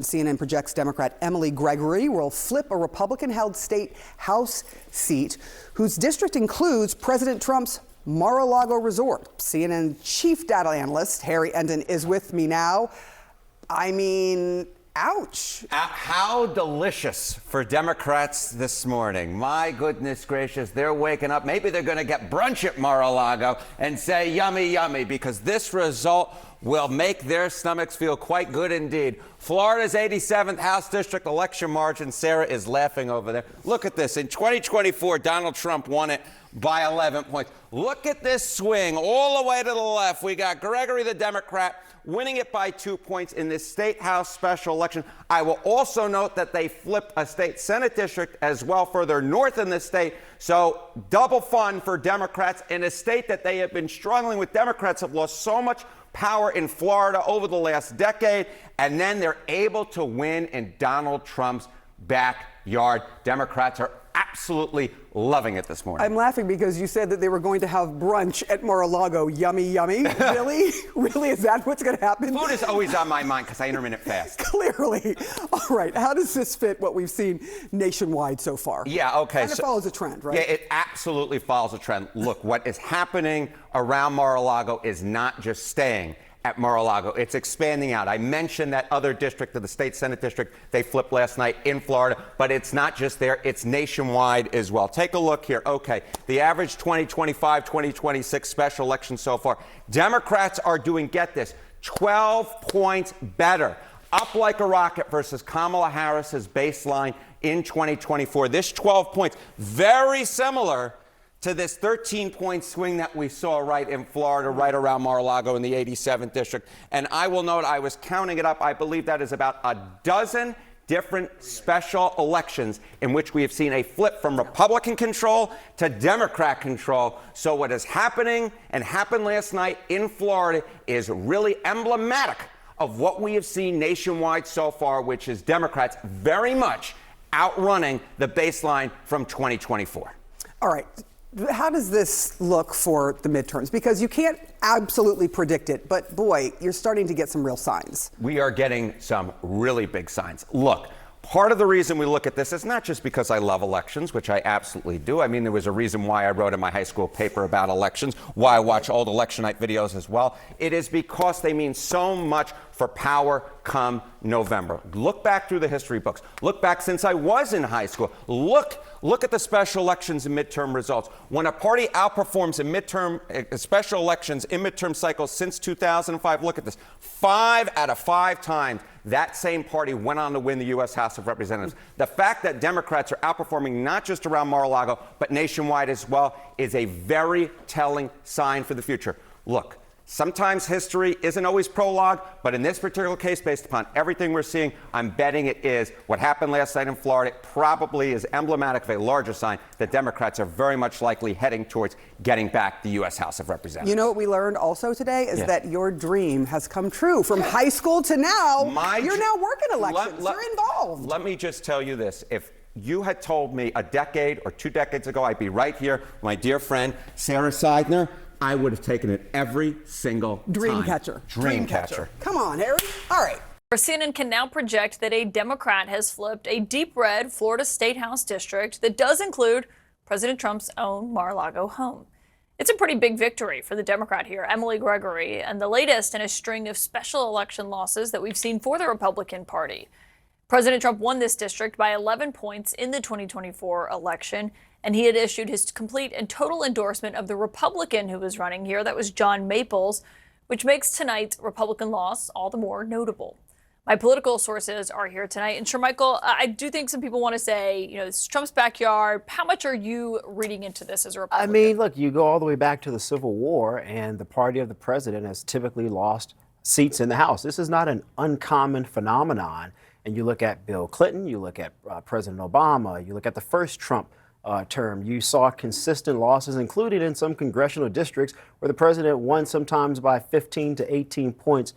CNN projects Democrat Emily Gregory will flip a Republican-held state House seat whose district includes President Trump's Mar-a-Lago resort. CNN chief data analyst Harry Enten is with me now. I mean, ouch. How delicious for Democrats this morning. My goodness gracious, they're waking up. Maybe they're going to get brunch at Mar-a-Lago and say yummy, yummy, because this result will make their stomachs feel quite good indeed. Florida's 87th House District election margin. Sarah is laughing over there. Look at this. In 2024, Donald Trump won it by 11 points. Look at this swing all the way to the left. We got Gregory, the Democrat, winning it by 2 points in this state house special election. I will also note that they flipped a state Senate district as well further north in the state. So double fun for Democrats in a state that they have been struggling with. Democrats have lost so much power in Florida over the last decade, and then they're able to win in Donald Trump's backyard. Democrats are absolutely loving it this morning. I'm laughing because you said that they were going to have brunch at Mar-a-Lago. Yummy, yummy. Really? Really? Is that what's going to happen? Food is always on my mind because I intermittent fast. Clearly. All right. How does this fit what we've seen nationwide so far? Yeah, okay. And it follows a trend, right? Yeah, it absolutely follows a trend. Look, what is happening around Mar-a-Lago is not just staying at Mar-a-Lago. It's expanding out. I mentioned that other district of the state Senate district they flipped last night in Florida, but it's not just there, it's nationwide as well. Take a look here. Okay, the average 2025, 2026 special election so far. Democrats are doing, get this, 12 points better, up like a rocket versus Kamala Harris's baseline in 2024. This 12 points, very similar to this 13-point swing that we saw right in Florida, right around Mar-a-Lago in the 87th district. And I will note, I was counting it up, I believe that is about a dozen different special elections in which we have seen a flip from Republican control to Democrat control. So what is happening and happened last night in Florida is really emblematic of what we have seen nationwide so far, which is Democrats very much outrunning the baseline from 2024. All right. How does this look for the midterms? Because you can't absolutely predict it, but boy, you're starting to get some real signs. We are getting some really big signs. Look, part of the reason we look at this is not just because I love elections, which I absolutely do. I mean, there was a reason why I wrote in my high school paper about elections, why I watch old election night videos as well. It is because they mean so much for power come November. Look back through the history books. Look back since I was in high school. Look at the special elections and midterm results. When a party outperforms in midterm special elections in midterm cycles since 2005, look at this. 5 out of 5 times that same party went on to win the U.S. House of Representatives. The fact that Democrats are outperforming not just around Mar-a-Lago, but nationwide as well, is a very telling sign for the future. Look, sometimes history isn't always prologue, but in this particular case, based upon everything we're seeing, I'm betting it is. What happened last night in Florida probably is emblematic of a larger sign that Democrats are very much likely heading towards getting back the U.S. House of Representatives. You know what we learned also today is that your dream has come true. From high school to now, you're now working elections. You're involved. Let me just tell you this. If you had told me a decade or 2 decades ago I'd be right here, my dear friend Sarah Seidner, I would have taken it every single Dreamcatcher. Dreamcatcher. Come on, Harry. All right. CNN can now project that a Democrat has flipped a deep red Florida State House district that does include President Trump's own Mar-a-Lago home. It's a pretty big victory for the Democrat here, Emily Gregory, and the latest in a string of special election losses that we've seen for the Republican Party. President Trump won this district by 11 points in the 2024 election, and he had issued his complete and total endorsement of the Republican who was running here. That was John Maples, which makes tonight's Republican loss all the more notable. My political sources are here tonight. And Michael, I do think some people want to say, you know, it's Trump's backyard. How much are you reading into this as a Republican? I mean, look, you go all the way back to the Civil War, and the party of the president has typically lost seats in the House. This is not an uncommon phenomenon. And you look at Bill Clinton, you look at President Obama, you look at the first Trump term, you saw consistent losses, including in some congressional districts where the president won sometimes by 15 to 18 points,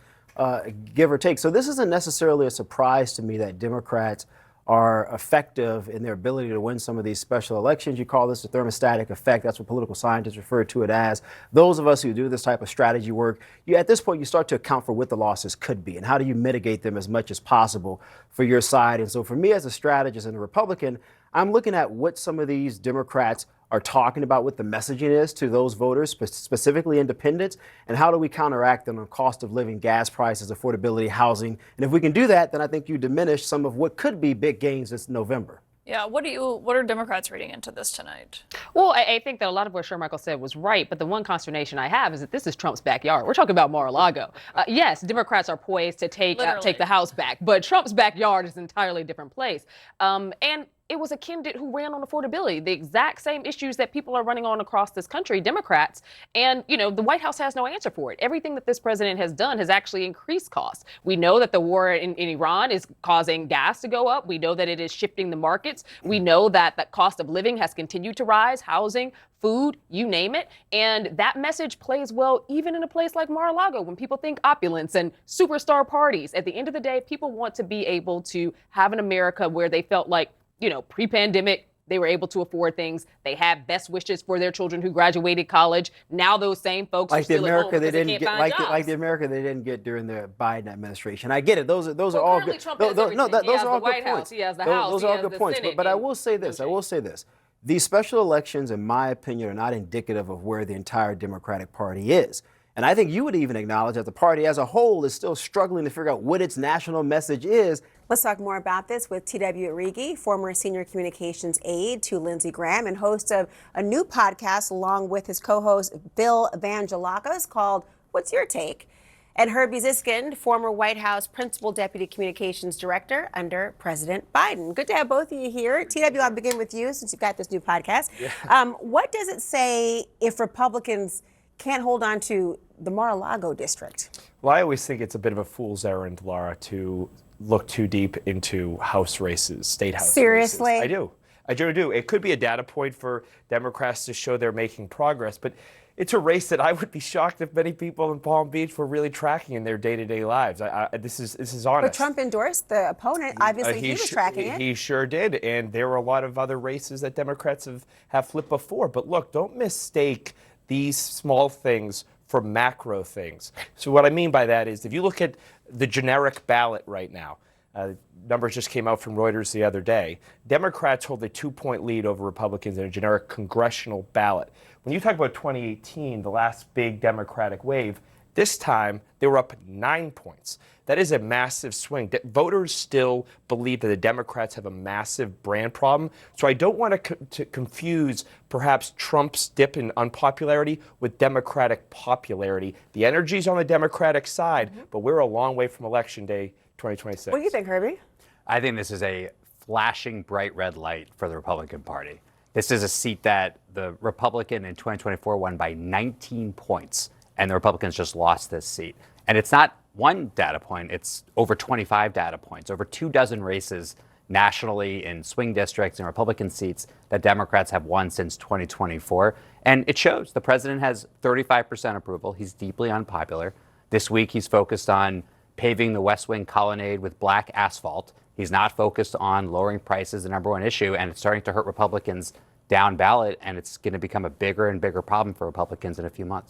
give or take. So this isn't necessarily a surprise to me that Democrats are effective in their ability to win some of these special elections. You call this a thermostatic effect. That's what political scientists refer to it as. Those of us who do this type of strategy work, at this point, you start to account for what the losses could be and how do you mitigate them as much as possible for your side. And so for me as a strategist and a Republican, I'm looking at what some of these Democrats are talking about, what the messaging is to those voters, specifically independents, and how do we counteract them on cost of living, gas prices, affordability, housing. And if we can do that, then I think you diminish some of what could be big gains this November. Yeah, what are Democrats reading into this tonight? Well, I think that a lot of what Shermichael said was right, but the one consternation I have is that this is Trump's backyard. We're talking about Mar-a-Lago. Yes, Democrats are poised to take the House back, but Trump's backyard is an entirely different place. And it was a candidate who ran on affordability, the exact same issues that people are running on across this country, Democrats. And, the White House has no answer for it. Everything that this president has done has actually increased costs. We know that the war in Iran is causing gas to go up. We know that it is shifting the markets. We know that the cost of living has continued to rise, housing, food, you name it. And that message plays well even in a place like Mar-a-Lago when people think opulence and superstar parties. At the end of the day, people want to be able to have an America where they felt like, pre-pandemic, they were able to afford things. They had best wishes for their children who graduated college. Now those same folks are still at home because they can't find jobs. Like the America they didn't get during the Biden administration. I get it. Those are all good. Trump has everything. Those are all White good points. House, he has the House, those are all good points. But I will say this. These special elections, in my opinion, are not indicative of where the entire Democratic Party is. And I think you would even acknowledge that the party as a whole is still struggling to figure out what its national message is. Let's talk more about this with T.W. Arrighi, former senior communications aide to Lindsey Graham and host of a new podcast along with his co-host Bill Evangelakis called What's Your Take? And Herbie Ziskin, former White House Principal Deputy Communications Director under President Biden. Good to have both of you here. TW, I'll begin with you since you've got this new podcast. Yeah. What does it say if Republicans can't hold on to the Mar-a-Lago district? Well, I always think it's a bit of a fool's errand, Laura, to look too deep into house races, state house Seriously? races. I do. I do. It could be a data point for Democrats to show they're making progress, but it's a race that I would be shocked if many people in Palm Beach were really tracking in their day-to-day lives. This is honest. But Trump endorsed the opponent. Obviously, he was tracking it. He sure did, and there were a lot of other races that Democrats have flipped before. But look, don't mistake these small things for macro things. So what I mean by that is if you look at the generic ballot right now, numbers just came out from Reuters the other day, Democrats hold a 2-point lead over Republicans in a generic congressional ballot. When you talk about 2018, the last big Democratic wave, this time they were up 9 points. That is a massive swing. Voters still believe that the Democrats have a massive brand problem. So I don't want to confuse perhaps Trump's dip in unpopularity with Democratic popularity. The energy's on the Democratic side, but we're a long way from Election Day 2026. What do you think, Herbie? I think this is a flashing bright red light for the Republican Party. This is a seat that the Republican in 2024 won by 19 points, and the Republicans just lost this seat. And it's not one data point, it's over 25 data points, over 24 races nationally in swing districts and Republican seats that Democrats have won since 2024. And it shows the president has 35% approval. He's deeply unpopular. This week, he's focused on paving the West Wing colonnade with black asphalt. He's not focused on lowering prices, the number one issue, and it's starting to hurt Republicans down ballot, and it's going to become a bigger and bigger problem for Republicans in a few months.